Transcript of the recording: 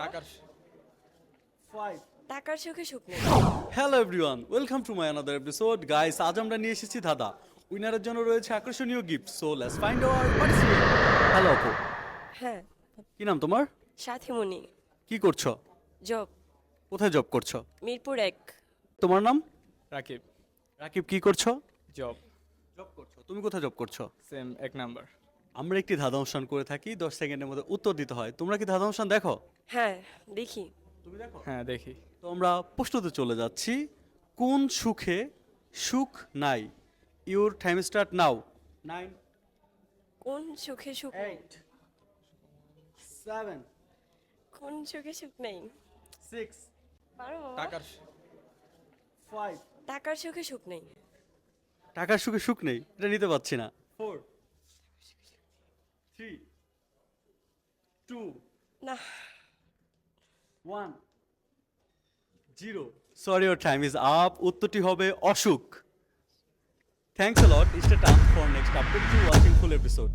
টাকার টাকার চোখে সুখ নেই। Hello everyone, welcome to my another episode. Guys, আজ আমরা নিয়ে এসেছি দাদা। উইনারের জন্য রয়েছে আকর্ষণীয় gift. So let's find hour participant. Hello আপু, হ্যাঁ, কি নাম তোমার? সাথীমণি। কি করছো? জব, কোথায় জব করছো? মিরপুর 1। তোমার নাম? রাকিব রাকিব, কি করছো? জব জব করছো। তুমি কোথায় জব করছো? Same 1 number. আমরা একটি ধাঁধা অনুষ্ঠান করে থাকি, 10 সেকেন্ডের মধ্যে উত্তর দিতে হয়। তোমরা কি ধাঁধা অনুষ্ঠান দেখো? হ্যাঁ, দেখি। তুমি দেখো? হ্যাঁ দেখি। তো আমরা প্রশ্নতে চলে যাচ্ছি। কোন সুখে সুখ নাই? Your time start now. 9 কোন চোখে সুখ নেই? 8 7 কোন চোখে সুখ নেই? 6 পারো বাবা? টাকার 5 টাকার চোখে সুখ নেই। টাকার সুখে সুখ নেই, এটা নিতে পারছি না। 4 3 2 না, 1 0। Sorry, your time is up. উত্তরটি হবে অসুখ। Thanks a lot. Stay turn for next update two watching full episode.